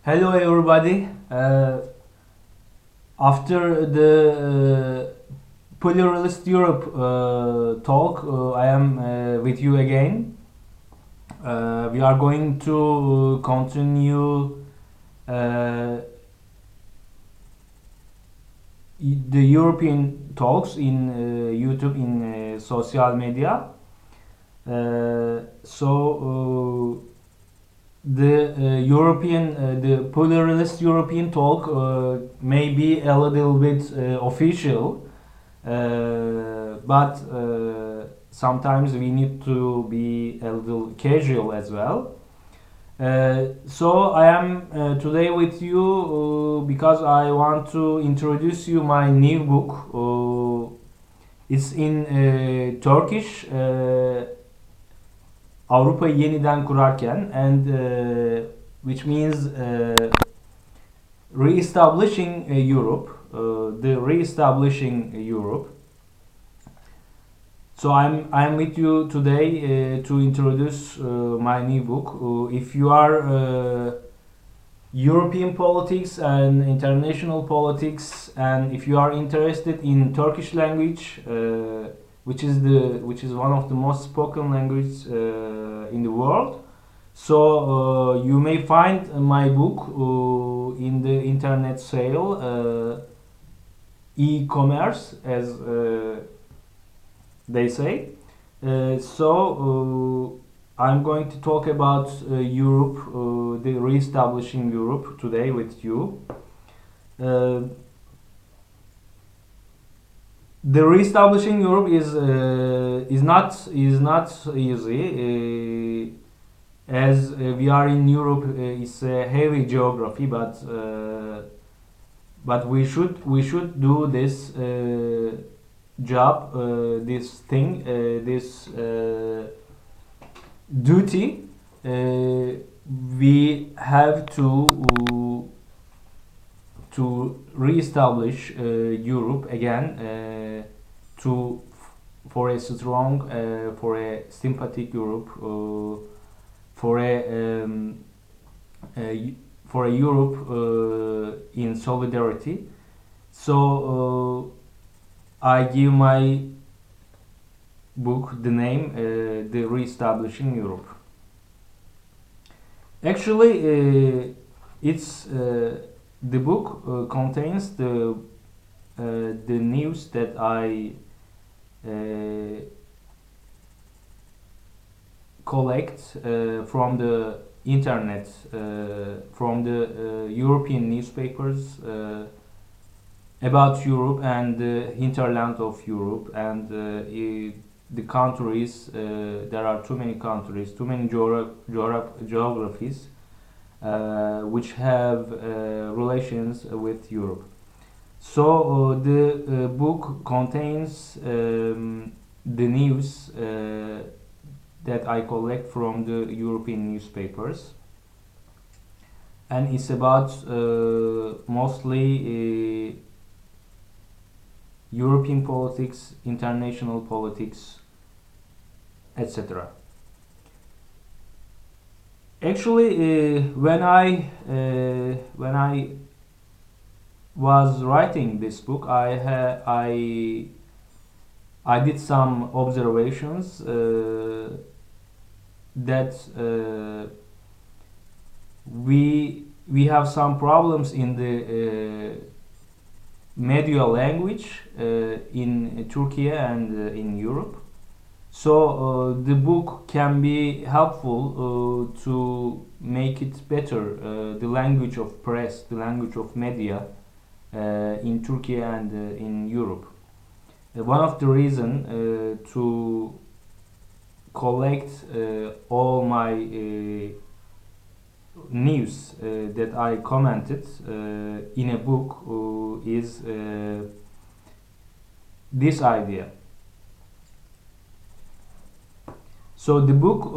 Hello, everybody. After the Pluralist Europe talk, I am with you again. We are going to continue the European talks in YouTube, in social media. The pluralist European talk may be a little bit official, but sometimes we need to be a little casual as well. So I am today with you because I want to introduce you my new book. It's in Turkish. Avrupa'yı yeniden kurarken, and which means reestablishing Europe, the reestablishing Europe. So I'm with you today to introduce my new book. If you are European politics and international politics, and if you are interested in Turkish language, which is one of the most spoken languages in the world. So you may find my book in the internet sale, e-commerce, as they say. I'm going to talk about Europe, the reestablishing Europe today with you. The reestablishing Europe is not easy, as we are in Europe. It's a heavy geography, but we should do this job, this thing, this duty. We have to reestablish Europe again, for a strong, for a sympathetic Europe, for a Europe in solidarity. So I give my book the name, The Reestablishing Europe. Actually, it's the book contains the news that I collect from the internet, from the European newspapers about Europe and the hinterland of Europe, and the countries. There are too many countries, too many geographies which have relations with Europe. So the book contains the news that I collect from the European newspapers, and it's about mostly European politics, international politics, etc. Actually, when I was writing this book, I did some observations that we have some problems in the media language in Turkey and in Europe. So the book can be helpful to make it better, the language of press, the language of media in Turkey and in Europe. One of the reasons to collect all my news that I commented in a book is this idea. So the book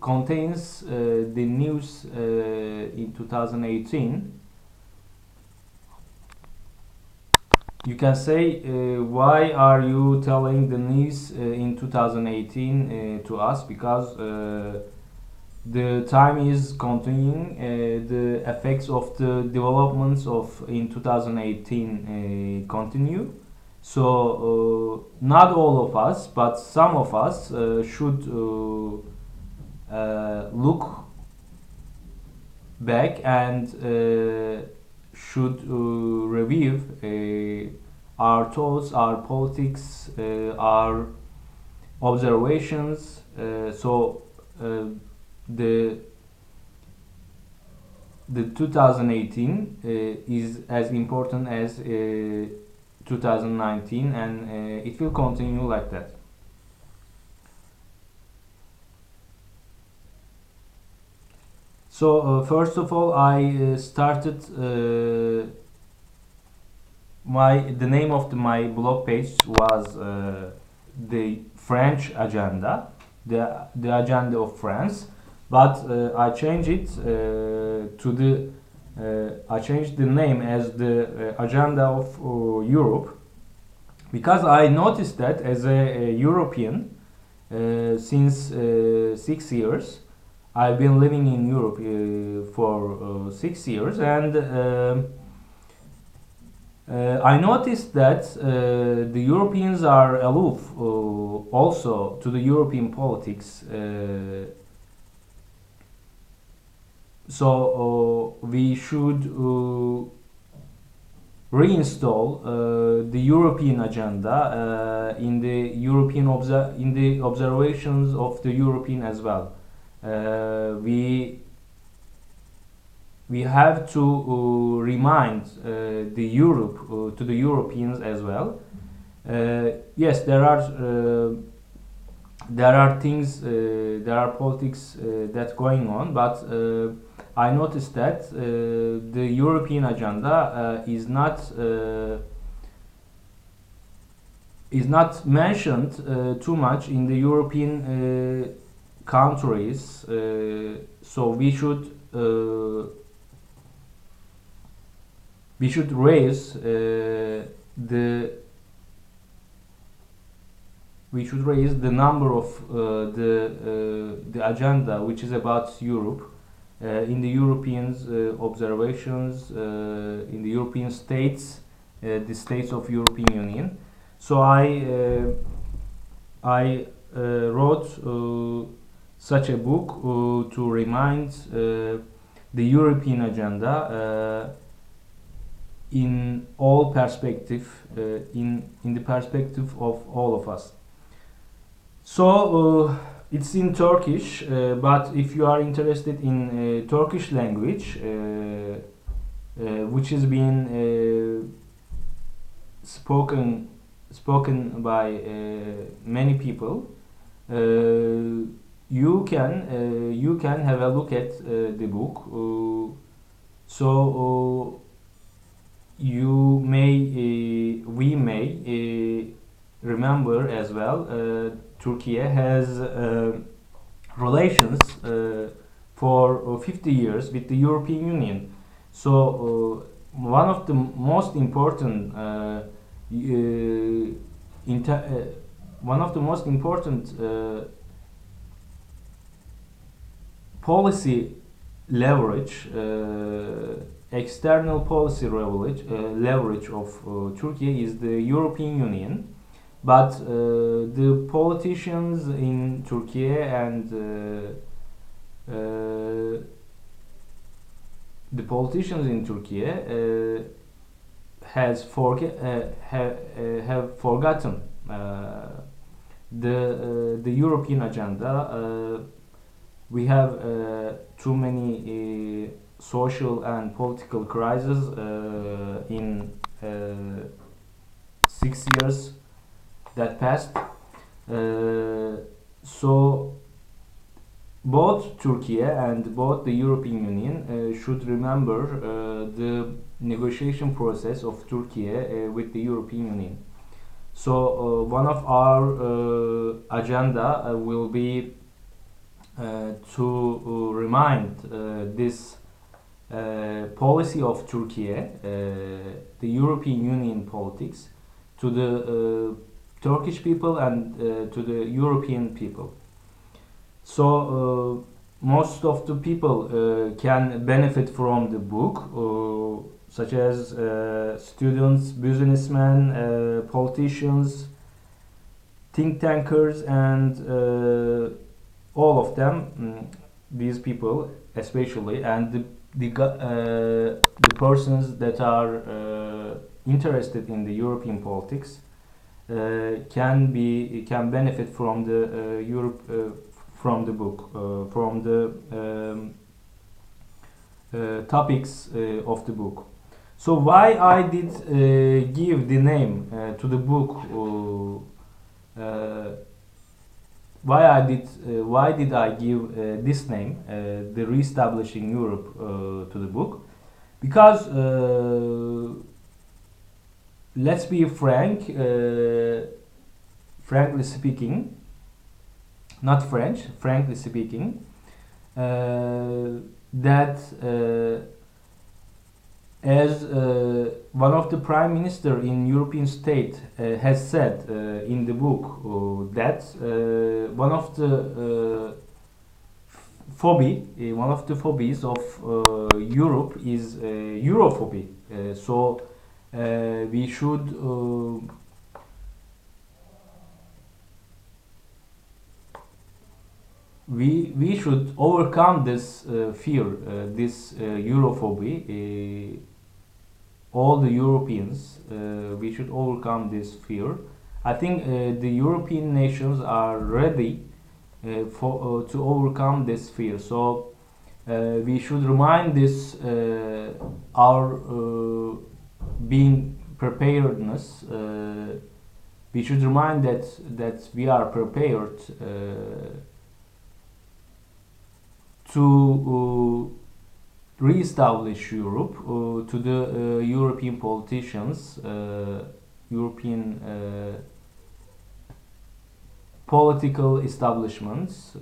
contains the news in 2018. You can say, why are you telling the news in 2018 to us? Because the time is continuing the effects of the developments of in 2018 continue. So not all of us, but some of us should look back and should review our thoughts, our politics, our observations. So the the 2018 is as important as 2019, and it will continue like that. So first of all, I started the name of my blog page was the French agenda, the agenda of France, but I changed it I changed the name as the agenda of Europe, because I noticed that as a European since 6 years. I've been living in Europe for 6 years, and I noticed that the Europeans are aloof also to the European politics. So we should reinstall the European agenda in the in the observations of the European as well. We have to remind the Europe to the Europeans as well. Yes, there are things, there are politics that going on, but I noticed that the European agenda is not mentioned too much in the European countries. So we should raise the number of the agenda which is about Europe in the Europeans observations in the European states, the states of European Union. So I wrote such a book to remind the European agenda in all perspective, in the perspective of all of us. So it's in Turkish, but if you are interested in Turkish language, which is being spoken by many people, you can have a look at the book. So we may remember as well. Turkey has relations for 50 years with the European Union. So one of the most important policy leverage, external policy leverage of Turkey is the European Union. But the politicians in Turkey and have forgotten the European agenda. We have too many social and political crises in 6 years that passed. So both Turkey and both the European Union should remember the negotiation process of Turkey with the European Union. So one of our agenda will be to remind this policy of Turkey, the European Union politics, to the Turkish people and to the European people. So most of the people can benefit from the book, such as students, businessmen, politicians, think tankers, and all of them, these people especially, and the persons that are interested in the European politics can benefit from the Europe from the book, from the topics of the book. So why I did give the name to the book? Why did I give this name, the Reestablishing Europe, to the book? Because let's be frank, frankly speaking, not French, frankly speaking, that as one of the prime minister in European state has said in the book, that one of the one of the phobies of Europe is Europhobia. So we should we should overcome this fear, this Europhobia. All the Europeans, we should overcome this fear. I think the European nations are ready to overcome this fear. So we should remind this our being preparedness. We should remind that we are prepared to re-establish Europe, to the European politicians, European political establishments,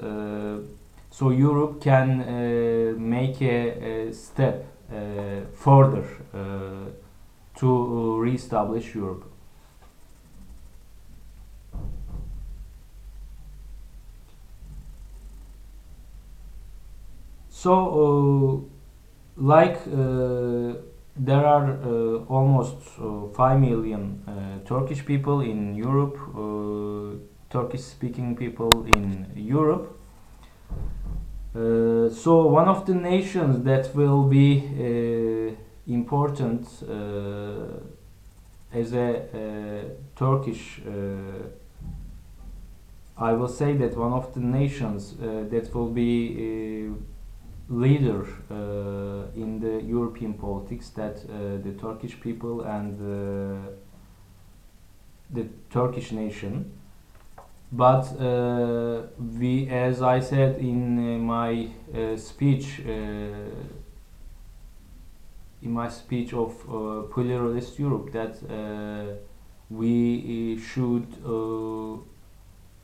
so Europe can make a step further to re-establish Europe. So there are almost 5 million Turkish people in Europe, Turkish speaking people in Europe. So one of the nations that will be important as a Turkish, I will say that one of the nations that will be leader in the European politics, that the Turkish people and the Turkish nation. But we, as I said in my speech, of Pluralist Europe, that we should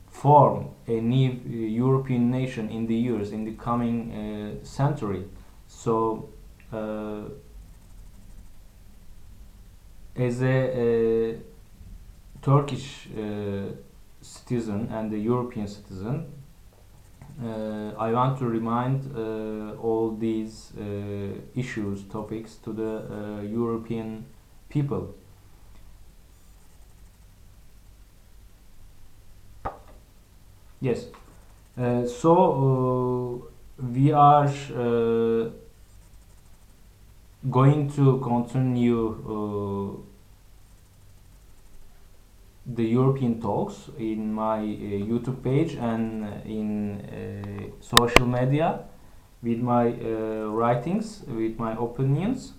form a new European nation in the coming century. So as a Turkish citizen and a European citizen, I want to remind all these issues, topics to the European people. Yes. So we are going to continue the European talks in my YouTube page and in social media, with my writings, with my opinions.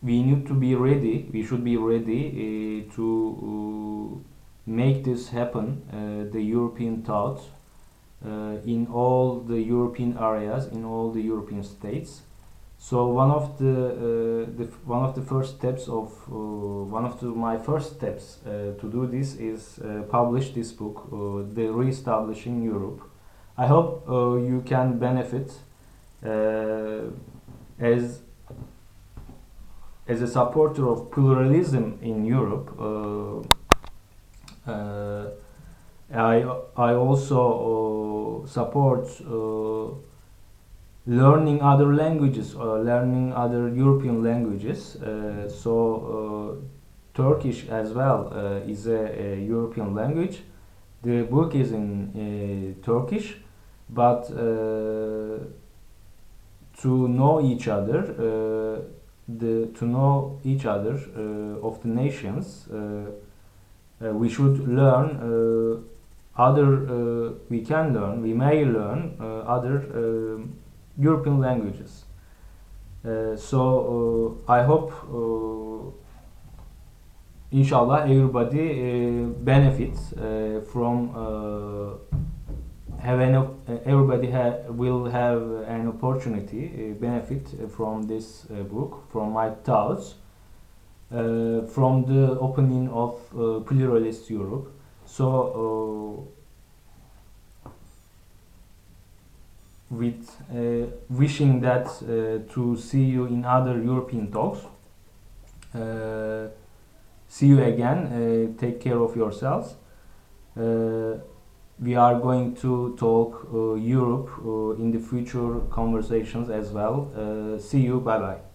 We need to be ready. We should be ready to make this happen. The European thought in all the European areas, in all the European states. So one of the first steps of my first steps to do this is publish this book, The Reestablishing Europe. I hope you can benefit as a supporter of pluralism in Europe. I also support learning other languages, learning other European languages. Turkish as well is a European language. The book is in Turkish, but to know each other, to know each other of the nations, we should learn we may learn other European languages. I hope inshallah everybody benefits from everybody will have an opportunity benefit from this book, from my thoughts, from the opening of Pluralist Europe. With wishing that to see you in other European talks. See you again. Take care of yourselves. We are going to talk Europe in the future conversations as well. See you. Bye bye.